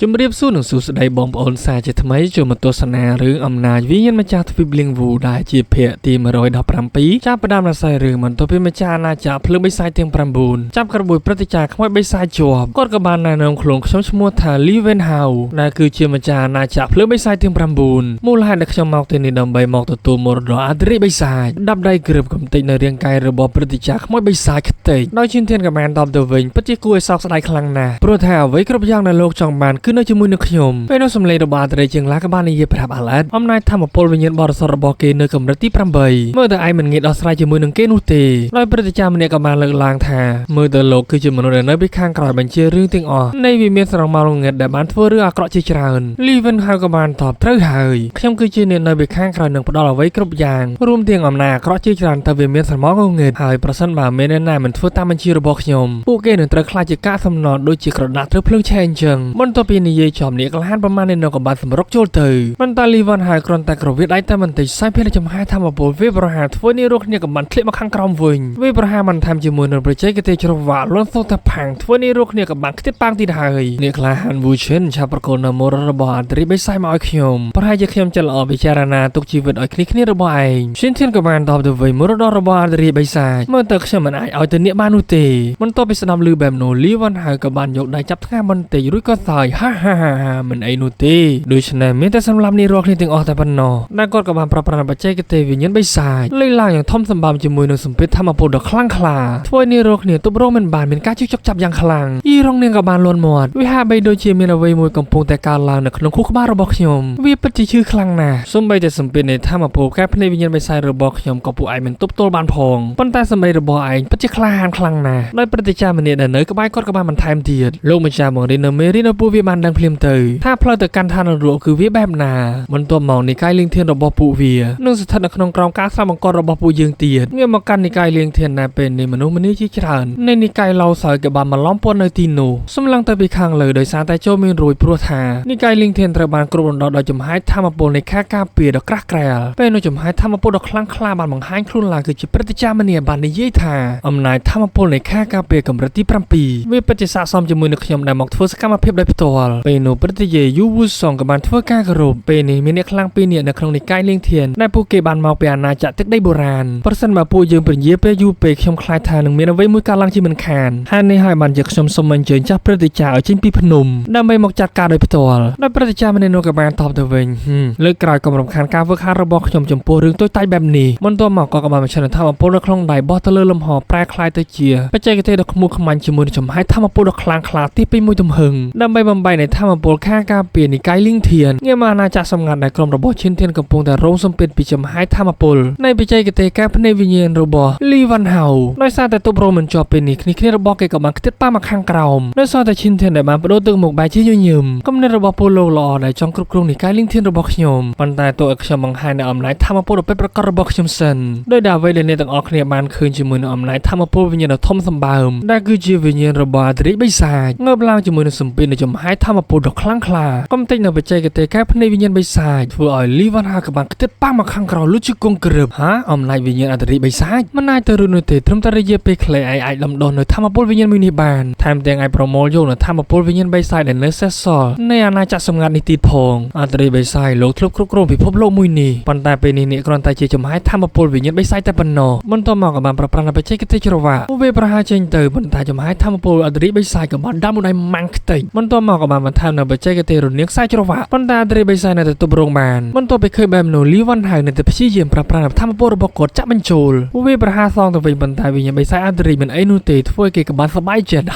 ជំរាបសួរនឹងសួស្តីបងប្អូនសាជាថ្មីចូលមកទស្សនារឿងអំណាចវិញ្ញាណម្ចាស់ទ្វីបលៀងវូដែលជាភាគទី117ចាប់ផ្ដើមរសាយរឿងបន្ទាប់ពីម្ចាស់អាណាចក្រភ្លើងបិសាចទាំង9ចាប់ក្របួយព្រឹត្តិការណ៍ខ្មោចបិសាចជាប់គាត់ក៏បានណែនាំខ្លួនខ្ញុំឈ្មោះថា Lee Wen Hao ដែលគឺជាម្ចាស់អាណាចក្រភ្លើងបិសាចទាំង9មូលហេតុដែលខ្ញុំមកទីនេះដើម្បីមកទទួលមរតកអធិរាជបិសាចដាប់ដៃគ្រើបកំទេចនៅរាងកាយរបស់ព្រឹត្តិការណ៍ខ្មោចបិសាចខ្ទេចដោយឈិនធានក៏បានតបទៅវិញពិតជាគួរឲ្យសោកស្ដាយខ្លាំងណាស់ព្រោះថាអ្វីគ្រប់យ៉ាងដែលលោកចង់បានគឺនៅជាមួយនឹងខ្ញុំពេលនោះសម្លេងរបស់អធិរាជជាងឡាក៏បាននិយាយប្រាប់អាឡែតអំណាចធម្មពលវិញ្ញាណបរិសុទ្ធរបស់គេនៅកម្រិតទី8មើលទៅឯងមិនងាយដោះស្រាយជាមួយនឹងគេនោះទេដោយព្រឹត្តិការណ៍ម្នាក់ក៏បានលើកឡើងថាមើលទៅលោកគឺជាមនុស្សដែលនៅពីខាងក្រោយបញ្ជារឿងទាំងអស់នៃវិមានស្រងមកលងឹតដែលបានធ្វើរឿងអាក្រក់ជាច្រើនលីវិនហៅក៏បានតបត្រូវហើយខ្ញុំគឺជាអ្នកនៅពីខាងក្រោយនឹងផ្ដល់អ្វីគ្រប់យ៉ាងរួមទាំងអំណាចអាក្រក់ជាច្រើនទៅវិមានស្រងមកលងឹតហើយប្រសិនបើមានអ្នកណាមិនធ្វើតាមបញ្ជារបស់ខ្ញុំពួកគេនឹងត្រូវខ្លាចជាកាកសំណល់ដូចជាក្រដាសត្រូវភ្លើងឆេះអញ្ចឹងបន្ទាប់ពីនិយាយចំនេះក្លាហានប្រមាណនៅក៏បានសម្រុកចូលទៅប៉ុន្តែលីវ៉ាន់ហើយគ្រាន់តែក្រវិតដៃតែបន្តិចសាយភារចំហាយធម្មពលវាប្រហារធ្វើនេះរស់គ្នាក៏បានធ្លាក់មកខាងក្រោមវិញវាប្រហារបានតាមជាមួយនឹងប្រជាកទេជ្រវ៉ាលន់សូតាផាំងធ្វើនេះរស់គ្នាក៏បានខ្ទេចប៉ាងទៀតហើយអ្នកក្លាហានវូឈិនឆាប់ប្រកូននៅមរតករបស់អធិរាជបិសាចមកឲ្យខ្ញុំប្រហែលជាខ្ញុំចិត្តល្អពិចារណាទុកជីវិតឲ្យគ្នារបស់ឯងឈិនធានក៏បានតបទៅវិញមរតករបស់អធិរាជបិសាចមើលទៅខ្ញុំមិនអាចឲ្យទៅអ្នកបាននោះទេបន្ទាប់ពីស្ដាប់ឮបែបនោះលីវ៉ាន់ហើយក៏បានយកដៃចាប់ថ្ងាសបន្តិចរួចក៏សើចហាមិនអីនោះទេដូច្នេះមានតែសម្រាប់នេះរកគ្នាទាំងអស់តែប៉ុណ្ណោះដែលគាត់ក៏បានប្រើប្រាស់បច្ចេកទេសវិញ្ញាណបិសាចលេងឡើងយ៉ាងធំសម្បើមជាមួយនឹងសម្ពាធធម្មពលដ៏ខ្លាំងក្លាធ្វើនេះរកគ្នាទប់រងមិនបានមានការជិះចុកចាប់យ៉ាងខ្លាំងយីរងនាងក៏បានលន់មាត់វាហាក់បីដូចជាមានអ្វីមួយកំពុងតែកើតឡើងនៅក្នុងខួរក្បាលរបស់ខ្ញុំវាពិតជាឈឺខ្លាំងណាស់សូម្បីតែសម្ពាធនៃធម្មពលកែភ្នែកវិញ្ញាណបិសាចរបស់ខ្ញុំក៏ពួកឯងមិនទប់ទល់បានផងប៉ុន្តែសម្ដីរបស់ឯងពិតជាក្លាហានខ្លាំងណាស់ដោយព្រឹត្តិការណ៍ម្នាក់ដែលនៅក្បែរគាត់ក៏បានបន្ថែមទៀតលោកម្ចាស់បង្រៀននៅមេរៀននៅពួកវាបានដឹងភ្លាមទៅថាផ្លូវទៅកាន់ឋាននរកគឺវាបែបណាបន្ទាប់មកនិកាយលៀងធានរបស់ពួកវានឹងស្ថិតនៅក្នុងក្រោមការស្ដាប់បង្គាប់របស់ពួកយើងទៀតងាកមកកាន់និកាយលៀងធានដែលពេលនេះមនុស្សម្នាជាច្រើននៃនិកាយឡោសើក៏បានមកឡំព័ន្ធនៅទីនោះសម្លឹងទៅពីខាងលើដោយសារតែចូលមានរួយព្រោះថានិកាយលៀងធានត្រូវបានគ្របដណ្ដប់ដោយចំហាយធម្មពលនៃខាការពារដ៏ក្រាស់ក្រែលពេលនោះចំហាយធម្មពលដ៏ខ្លាំងក្លាបានបង្ហាញខ្លួនឡើងគឺជាព្រឹត្តិការណ៍ម្នាក់បាននិយាយថាអំណាចធម្មពលនៃខាការពារកម្រិតទី7វាពិតជាស័ក្តិសមជាមួយនឹងខ្ញុំដែលមកធ្វើសកម្មភាពដោយផ្ទាល់ពេលនោះព្រឹត្តិយាយូវូសងក៏បានធ្វើការគោរពពេលនេះមានអ្នកខ្លាំងពីរនាក់នៅក្នុងនិកាយលៀងធានដែលពួកគេបានមកពីអាណាចក្រទឹកដីបុរាណប្រសិនបើពួកយើងពញាពេលយូរពេកខ្ញុំខ្លាចថានឹងមានអ្វីមួយកើតឡើងជាមិនខានហើយនេះហើយបានជាខ្ញុំសូមអញ្ជើញចាស់ព្រឹត្តិការណ៍ឲ្យចេញពីភ្នំដើម្បីមកចាត់ការដោយផ្ទាល់ដោយព្រឹត្តិការណ៍ម្នាក់នោះក៏បានតបទៅវិញលើកក្រោយកុំរំខានការធ្វើការរបស់ខ្ញុំចំពោះរឿងតូចតាចបែបនេះបន្ទាប់មកក៏បានបញ្ឈប់ធម្មពលនៅក្នុងដៃបោះទៅលើលំហប្រែคล้ายទៅជាបច្ចេកទេសដ៏ខ្មុគខ្មាញ់ជាមួយនឹងចំហាយធម្មពលដ៏ខ្លាំងក្លាទីពីមួយទំហឹងដើម្បីបំបីនៃធម្មពលខាការពារនិកាយលៀងធានងាកមកអាណាចក្រសម្ងាត់ដែលក្រុមរបស់ឈិនធានកំពុងតែរងសម្ពាធពីចំហាយធម្មពលនៃបច្ចេកទេសការភ្នែកវិញ្ញាណរបស់លីវ៉ាន់ហៅដោយសារតែទប់រងមិនជាប់ពេលនេះគ្នារបស់គេក៏បានខ្ទេចប៉ាមកខាងក្រោមដោយសារតែឈិនធានដែលបានបដូរទឹកមកបែរជាញញឹមគំនិតរបស់ពលលោកល្អដែលចង់គ្រប់គ្រងនិកាយលៀងធានរបស់ខ្ញុំប៉ុន្តែទោះឲ្យខ្ញុំបង្ហាញនៅអំណាចធម្មពលដ៏ពិតប្រាកដរបស់ខ្ញុំសិនដោយដែលអ្វីដែលអ្នកទាំងអស់គ្នាបានឃើញជាមួយនឹងអំណាចធម្មពលវិញ្ញាណដ៏ធំសម្បើមដែលគឺជាវិញ្ញាណរបស់អធិរាជបិសាចងើបឡើងជាមួយនឹងសម្ពាធនៃចំហាយធម្មពលដ៏ខ្លាំងក្លាកំទេចនៅបច្ចេកទេសកែភ្នែកវិញ្ញាណបិសាចធ្វើឲ្យលីវ៉ាន់ហាក៏បានខ្ទេចប៉ាមកខាងក្រោយលុចជាគង់ក្រឹបអំណាចវិញ្ញាណអធិរាជបិសាចមិនអាចទៅរួចនោះទេត្រឹមតែរយៈពេលខ្លីអាចលំដោះនៅធម្មពលវិញ្ញាណមួយនេះបានថែមទាំងអាចប្រមូលយកនៅធម្មពលវិញ្ញាណបិសាចដែលនៅសេសសល់នៃអាណាចក្រសម្ងាត់នេះទៀតផងអធិរាជបិសាចលោកធ្លាប់គ្រប់គ្រងពិភពលោកមួយនេះប៉ុន្តែពេលនេះអ្នកគ្រាន់តែជាចំហាយធម្មពលវិញ្ញាណបិសាចតែប៉ុណ្ណោះបន្ទាប់មកក៏បានប្រប្រាស់បច្ចេកទេសច្រវាក់វាប្រហារចេញទៅប៉ុន្តែចំហាយធម្មពលអធិរាជបិសាចក៏បានដាំមួយដៃម៉ាំងខ្ទេចបន្ទាប់មកក៏បានបន្ថែមនៅបច្ចេកទេសរនាងខ្សែច្រវាក់ប៉ុន្តែអធិរាជបិសាចនៅតែទប់រងបានបន្ទាប់ពីឃើញបែបនោះលីវ៉ាន់ហើយនៅតែព្យាយាមប្រប្រាស់ធម្មពលរបស់គាត់ចាក់បញ្ចូលវាប្រហារសងទៅវិញប៉ុន្តែវិញ្ញាណបិសាចអធិរាជមិនអីនោះទេធ្វើគេក៏បានសប្បាយចិត្ត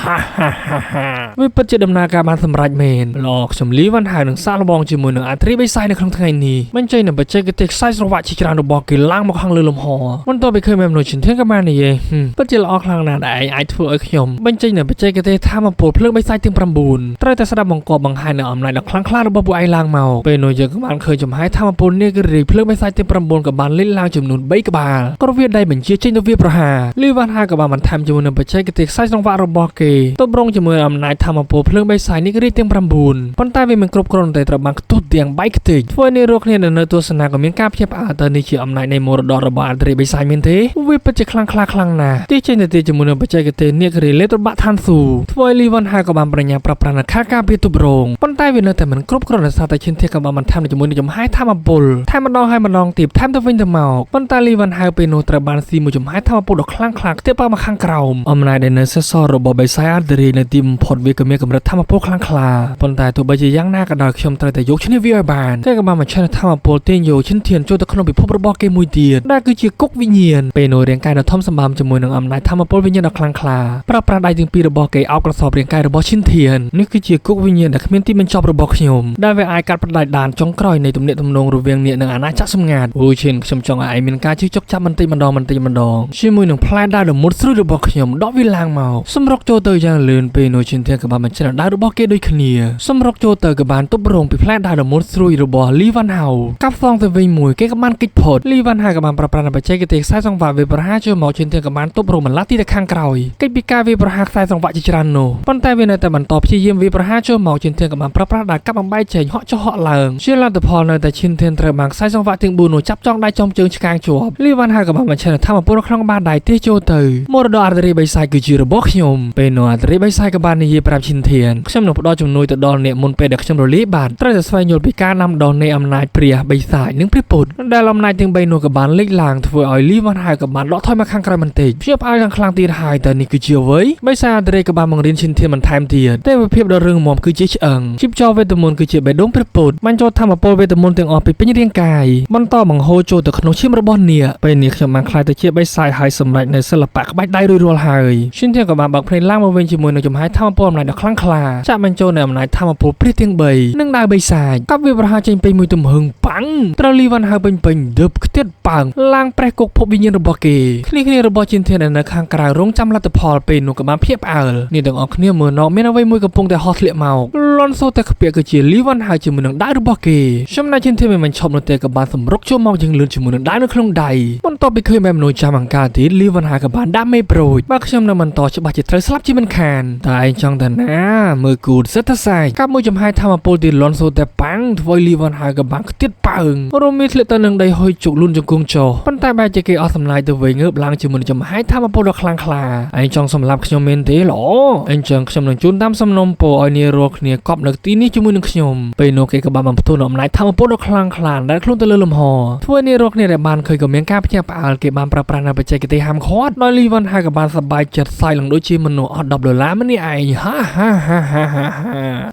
វាពិតជាដំណើរការបានសម្រេចមែនលោកខ្ញុំលីវ៉ាន់ហើយនឹងសាកល្បងជាមួយនឹងអធិរាជបិសាចនៅក្នុងថ្ងៃនេះបញ្ចេញនៅបច្ចេកទេសខ្សែច្រវាក់ជាច្រើនរបស់គេឡើងមកខាងលើលំហបន្ទាប់ពីឃើញបែបនោះឈិនធានក៏បាននិយាយពិតជាល្អខ្លាំងណាស់ដែលឯងអាចធ្វើឲ្យខ្ញុំបញ្ចេញនៅបច្ចេកទេសធម្មពលភ្លើងបិសាចទាំង9ត្រូវតែស្ដាប់បង្គាប់បង្ហាញនៅអំណាចដ៏ខ្លាំងក្លារបស់ពួកឯងឡើងមកពេលនោះយើងក៏បានឃើញចំហាយធម្មពលនាគរីភ្លើងបិសាចទាំង9ក៏បានលេចឡើងចំនួន3ក្បាលក៏វាដៃបញ្ជាចេញទៅវាប្រហារលីវ៉ាន់ហាក៏បានបន្ថែមជាមួយនឹងបច្ចេកទេសខ្សែសង្វាក់របស់គេទប់រងជាមួយអំណាចធម្មពលភ្លើងបិសាចនាគរីទាំង9ប៉ុន្តែវាមិនគ្រប់គ្រាន់តែត្រូវបានខ្ទុះទាំងបែកខ្ទេចធ្វើនេះរកគ្នានៅទស្សនាក៏មានការភ្ញាក់ផ្អើលទៅនេះជាអំណាចនៃមរតករបស់អធិរាជបិសាចមែនទេវាពិតជាខ្លាំងណាស់ទីចេញទៅទីជាមួយនឹងបច្ចេកទេសនាគរីលេតរបាក់ឋានស៊ូធ្វើឲ្យលីវ៉ាន់ហាក៏បានប្រញ្ញាប្រប្រាស់នៅខាការ ពីទុបរងប៉ុន្តែវានៅតែមិនគ្រប់គ្រាន់ដោយសារតែឈិនធាក៏បានបន្ថែមជាមួយនឹងចំហាយធម្មពលថែមម្ដងហើយម្ដងទៀតថែមទៅវិញទៅមកប៉ុន្តែលីវ៉ាន់ហៅពេលនោះត្រូវបានស៊ីមួយចំហាយធម្មពលដ៏ខ្លាំងក្លាខ្ទាបមកខាងក្រោមអំណាចដែលនៅសេសសល់របស់បេសាយអាឌរីនៅទីបំផុតវាក៏មានកម្រិតធម្មពលខ្លាំងក្លាប៉ុន្តែទោះបីជាយ៉ាងណាក៏ដោយខ្ញុំត្រូវតែយកឈ្នះវាឲ្យបានគេក៏បានបញ្ឈប់ធម្មពលទាញយកឈិនធានចូលទៅក្នុងពិភពរបស់គេមួយទៀតដែលគឺជាគុកវិញ្ញាណពេលនោះរាងកាយដ៏ធំសម្បើមជាមួយនឹងអំណាចធម្មពលវិញ្ញាណដ៏ខ្លាំងក្លាប្រើប្រាស់ដៃទាំងពីររបស់គេអោបក្រសោបរាងកាយរបស់ឈិនធាននេះគឺជាគុកវិញ្ញាណដែលគ្មានទីបញ្ចប់របស់ខ្ញុំដែលវាអាចកាត់ផ្ដាច់ដានចុងក្រោយនៃទំនាក់ទំនងរវាងអ្នកនិងអាណាចក្រសម្ងាត់អូឈិនខ្ញុំចង់ឲ្យឯងមានការជឿចុកចាប់បន្តិចម្ដងជាមួយនឹងផ្លែដាវដ៏មុតស្រួយរបស់ខ្ញុំដកវាឡើងមកសម្រុកចូលទៅយ៉ាងលឿនពេលនោះឈិនធានក៏បានបញ្ចេញដាវរបស់គេដូចគ្នាសម្រុកចូលទៅក៏បានទប់រងពីផ្លែដាវដ៏មុតស្រួយរបស់លីវ៉ាន់ហៅកាប់សងទៅវិញមួយគេក៏បានគេចផុតលីវ៉ាន់ហៅក៏បានប្រើប្រាស់បច្ចេកទេសខ្សែសង្វាក់វាប្រហារចូលមកឈិនធានក៏បានទប់រងបន្លាទីទៅខាងក្រោយកិច្ចពីការវាប្រហារខ្សែសង្វាក់ជាច្រើននោះប៉ុន្តែវានៅតែបន្តព្យាយាមវាប្រហារចូលមកឈិនធានក៏បានប្រើប្រាស់ដាវកាប់បំបែកចេញហក់ចុះហក់ឡើងជាលទ្ធផលនៅតែឈិនធានត្រូវបានខ្សែសង្វាក់ទាំង4នោះចាប់ចងដៃចំជើងឆ្កាងជាប់លីវ៉ាន់ហៅក៏បានបញ្ចេញធម្មពលក្នុងបាតដៃទេចូលទៅមរតកអាតរីបៃសាយគឺជារបស់ខ្ញុំពេលនោះអាតរីបៃសាយក៏បាននិយាយប្រាប់ឈិនធានខ្ញុំនឹងផ្ដល់ជំនួយទៅដល់អ្នកមុនពេលដែលខ្ញុំរលាយបាត់ត្រូវតែស្វែងយល់ពីការណាំដុះនៃអំណាចព្រះបៃសាយនិងព្រះពុទ្ធដែលអំណាចទាំង3នោះក៏បានលេចឡើងធ្វើឲ្យលីវ៉ាន់ហៅក៏បានដកថយមកខាងក្រោយបន្តិចភ្ជាប់ឲ្យយ៉ាងខ្លាំងទៀតហើយតែនេះគឺជាអ្វីបៃសាយអាតរីក៏បានបង្រៀនឈិនធានបន្ថែមទៀតទេវភាពដ៏រឹងមាំគឺជាឆ្អឹងជីពចរវេទមន្តគឺជាបេះដូងព្រះពុទ្ធបានចូលធម្មពលវេទមន្តទាំងអស់ពីពេញរាងកាយបន្តបង្ហូរចូលទៅក្នុងឈាមរបស់នាគពេលនេះខ្ញុំបានខ្លាយទៅជាបៃសាយហើយសម្រេចនៅសិល្បៈក្បាច់ដៃរួចរាល់ហើយឈិនធានក៏បានបើកភ្នែកឡើងមកវិញជាមួយនឹងចំហាយធម្មពលអំណាចដ៏ខ្លាំងក្លាចាក់បញ្ចូលនៅអំណាចធម្មពលព្រះទាំង3និងដៅបៃសាយកាប់វាប្រហារចេញពេញមួយទំហឹងប៉ាំងត្រូវលីវ៉ាន់ហៅពេញដឺបខ្ទាត់ប៉ាំងឡើងប្រេះគុកភពវិញ្ញាណរបស់គេគ្នារបស់ឈិនធាននៅខាងក្រៅរងចាំលទ្ធផលពេលនោះក៏បានភ្ញាក់ផ្អើលនេះទាំងអស់គ្នាមើលមកមានអ្វីមួយកំពុងតែហោះធ្លាក់មកលន់សូតែខ្ពាក់គឺជាលីវ៉ាន់ហៅជាមួយនឹងដៃរបស់គេចំណែកឈិនធានមិនឈប់នោះទេក៏បានសម្រុកចូលមកយ៉ាងលឿនជាមួយនឹងដៃនៅក្នុងដៃបន្ទាប់ពីឃើញបែបមនុស្សចាំអង្ការទៀតលីវ៉ាន់ហៅក៏បានដាក់មេប្រូចបើខ្ញុំនៅបន្តច្បាស់ជាត្រូវស្លាប់ជាមិនខានតែឯងចង់ទៅណាមើលគូតសិតថាសាយកាប់មួយចំហាយធម្មពលទីលន់សូតែប៉ាំងធ្វើឲ្យលីវ៉ាន់ហៅក៏បានខ្ទាត់ប៉ើងរមៀធ្លាក់ទៅនឹងដីហុយជុកលូនជង្គង់ចុះប៉ុន្តែបែរជាគេអស់សម្លាយទៅវិញងើបឡើងជាមួយនឹងចំហាយធម្មពលដ៏ខ្លាំងក្លាឯងចង់សម្លាប់ខ្ញុំមែនទេល្អអញ្ចឹងខ្ញុំនឹងជូនតាមសំណុំពរឲ្យនាងរាល់គ្នាកប់នៅទីនេះជាមួយនឹងខ្ញុំពេលនោះគេក៏បានបំផ្ទុះនៅអំណាចធម្មពលដ៏ខ្លាំងក្លាដែលខ្លួនទៅលើលំហធ្វើនាងរាល់គ្នាដែលបានឃើញក៏មានការភ្ញាក់ផ្អើលគេបានប្រើប្រាស់នៅបច្ចេកទេសហាមឃាត់ដោយលីវ៉ាន់ហៅក៏បានសប្បាយចិត្តសាយឡើងដូចជាមនុស្សអត់$10ម្នាក់ឯងហា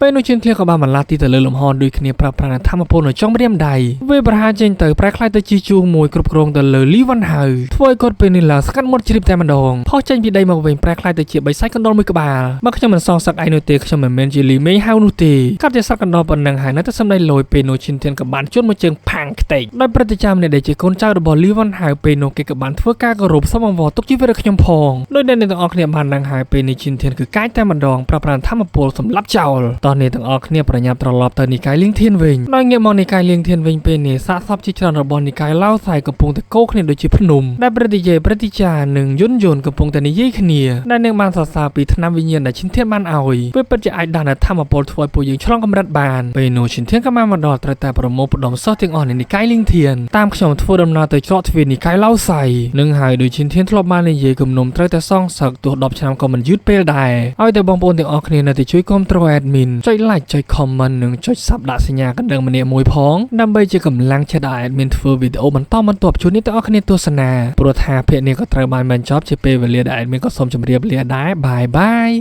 ពេលនោះជិនធាក៏បានបន្លាស់ទីទៅលើលំហដូចគ្នាប្រើប្រាស់នៅធម្មពលនៅចុងម្រាមដៃវាប្រហារចេញទៅប្រែខ្លាយទៅជាជួងមួយគ្រប់គ្រងទៅលើលីវ៉ាន់ហៅធ្វើឲ្យគាត់ពេលនេះឡើងស្កាត់មុតជ្រាបតែម្ដងផុសចេញពីដីមកវិញប្រែខ្លាយទៅជាបិសាចកណ្ដុរមួយក្បាលមកខ្ញុំមិនសងសឹកឯនោះទេខ្ញុំមិនមែនជាលីមេងហៅនោះទេកាត់ជាសត្វកណ្ដុរប៉ុណ្ណឹងហើយនៅតែសំដីលយពេលនោះឈិនធានក៏បានជន់មួយជើងផាំងខ្ទេចដោយព្រឹត្តិការណ៍នេះដែលជាកូនចៅរបស់លីវ៉ាន់ហៅពេលនោះគេក៏បានធ្វើការគោរពសូមអង្វរទុកជីវិតរបស់ខ្ញុំផងដោយដែលអ្នកទាំងអស់គ្នាបានដឹងហើយពេលនេះឈិនធានគឺកាយតែម្ដងប្រើប្រាស់ធម្មពលសម្រាប់ចោលតោះអ្នកទាំងអស់គ្នាប្រញាប់ត្រឡប់ទៅនិកាយលៀងធានវិញដោយងាកមកនិកាយលៀងធានវិញពេលនេះសាកសពជាច្រើនរបស់និកាយឡៅសៃកំពុងតែកោគ្នាដូចជាភ្នំដែលព្រឹត្តិចារនិងយុនកំពុងតែនិយាយគ្នាដែលនឹងបានសរសើរពីថ្នាំវិញ្ញាណដែលឈិនធានបានឲ្យវាពិតជាអាចដាក់នៅធម្មពលធ្វើឲ្យពួកយើងឆ្លងកម្រិតបានពេលនោះឈិនធានក៏បានមកដល់ត្រូវតែប្រមូលផ្ដុំសិស្សទាំងអស់នៃនិកាយលៀងធានតាមខ្ញុំធ្វើដំណើរទៅច្រកទ្វារនិកាយឡៅសៃនឹងហើយដោយឈិនធានធ្លាប់បាននិយាយគំនុំត្រូវតែសងសឹកទោះ10ឆ្នាំក៏មិនយឺតពេលដែរឲ្យតែបងប្អូនទាំងអស់គ្នានៅតែជួយគាំទ្រ admin ចុច like ចុច comment និងចុច sub ដាក់សញ្ញាកណ្ដឹងម្នាក់មួយផងដើម្បីជាកម្លាំងចិត្តឲ្យ admin ធ្វើវីដេអូបន្តបន្ទាប់ជូនអ្នកទាំងអស់គ្នាទស្សនាព្រោះថាភាគនេះក៏ត្រូវបានបញ្ចប់ជាពេលវេលាដែល admin ក៏សូមជម្រាបលាដែរបាយ